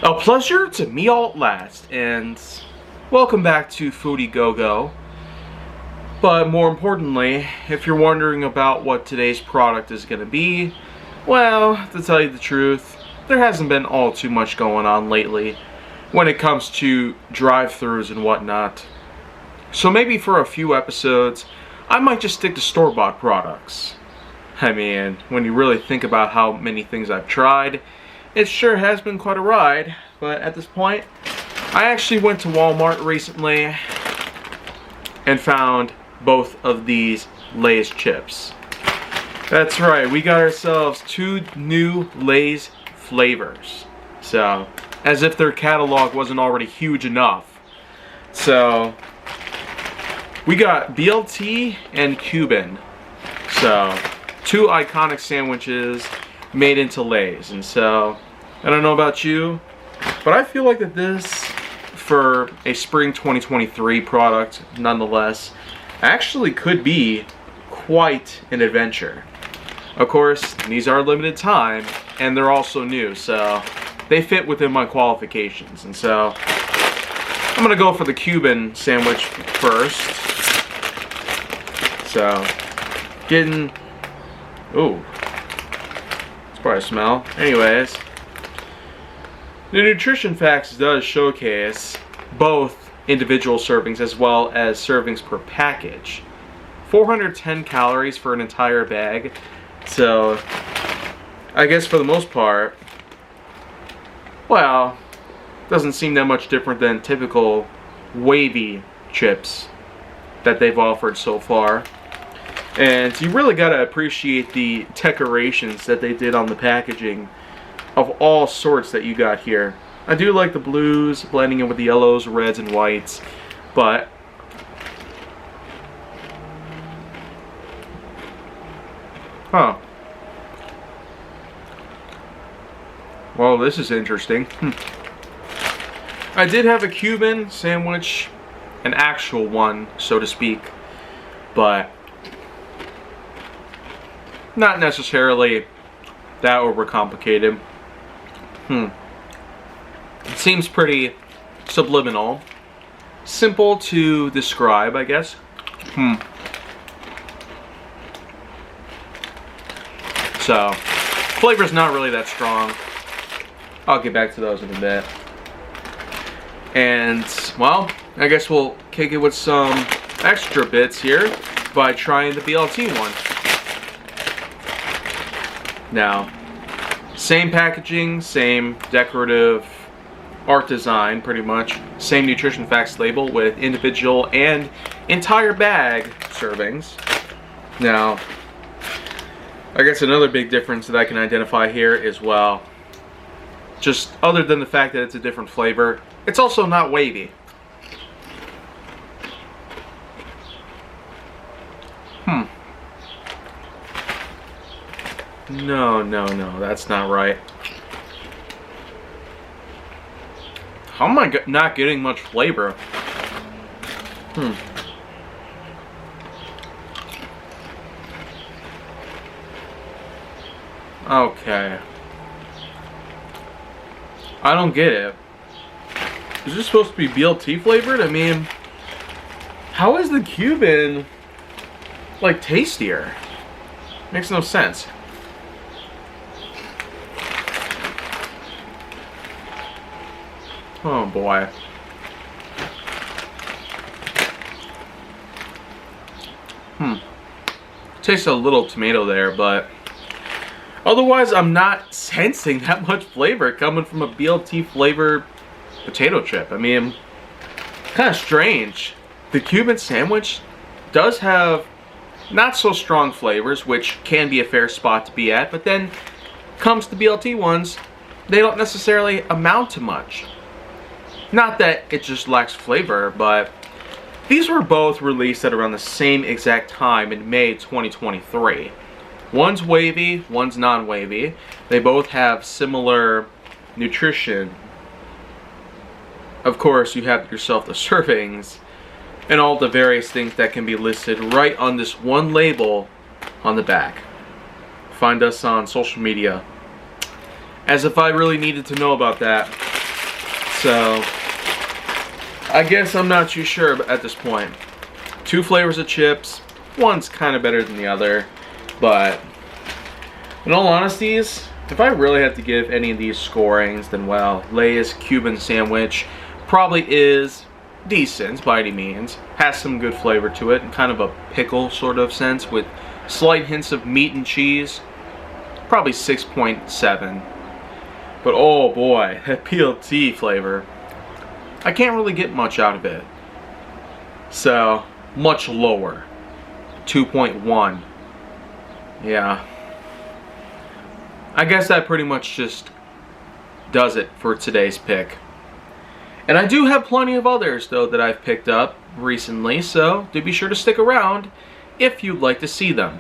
A pleasure to meet all at last, and welcome back to Foodie Go-Go. But more importantly, if you're wondering about what today's product is going to be, well, to tell you the truth, there hasn't been all too much going on lately when it comes to drive-thrus and whatnot. So maybe for a few episodes, I might just stick to store-bought products. I mean, when you really think about how many things I've tried, it sure has been quite a ride, but at this point, I actually went to Walmart recently and found both of these Lay's chips. That's right, we got ourselves 2 new Lay's flavors. So, as if their catalog wasn't already huge enough. So, we got BLT and Cuban. So, 2 iconic sandwiches made into Lay's. And so, I don't know about you, but I feel like that this, for a spring 2023 product, nonetheless, actually could be quite an adventure. Of course, these are limited time, and they're also new, so they fit within my qualifications. And so, I'm gonna go for the Cuban sandwich first. So, getting, ooh, it's probably a smell. Anyways, the nutrition facts does showcase both individual servings as well as servings per package. 410 calories for an entire bag. So, I guess for the most part, well, doesn't seem that much different than typical wavy chips that they've offered so far. And you really gotta appreciate the decorations that they did on the packaging of all sorts that you got here. I do like the blues blending in with the yellows, reds, and whites, but well, this is interesting. I did have a Cuban sandwich, an actual one, so to speak, but not necessarily that overcomplicated. It seems pretty subliminal. Simple to describe, I guess. So, flavor's not really that strong. I'll get back to those in a bit. And, well, I guess we'll kick it with some extra bits here by trying the BLT one. Now, same packaging, same decorative art design, pretty much. Same nutrition facts label with individual and entire bag servings. Now, I guess another big difference that I can identify here is, well, just other than the fact that it's a different flavor, it's also not wavy. No, that's not right. How am I not getting much flavor? Okay. I don't get it. Is this supposed to be BLT flavored? I mean, how is the Cuban, like, tastier? Makes no sense. Oh boy. Tastes a little tomato there, but otherwise I'm not sensing that much flavor coming from a BLT flavored potato chip. I mean, kind of strange. The Cuban sandwich does have not so strong flavors, which can be a fair spot to be at, but then comes to BLT ones, they don't necessarily amount to much. Not that it just lacks flavor, but these were both released at around the same exact time in May 2023. One's wavy, one's non-wavy. They both have similar nutrition. Of course, you have yourself the servings and all the various things that can be listed right on this one label on the back. Find us on social media. As if I really needed to know about that. So I guess I'm not too sure at this point. 2 flavors of chips. One's kind of better than the other, but in all honesty, if I really had to give any of these scorings, then well, Lay's Cuban sandwich probably is decent by any means. Has some good flavor to it, and kind of a pickle sort of sense with slight hints of meat and cheese. Probably 6.7. But oh boy, that BLT flavor, I can't really get much out of it. So, much lower. 2.1. Yeah. I guess that pretty much just does it for today's pick. And I do have plenty of others, though, that I've picked up recently, so do be sure to stick around if you'd like to see them.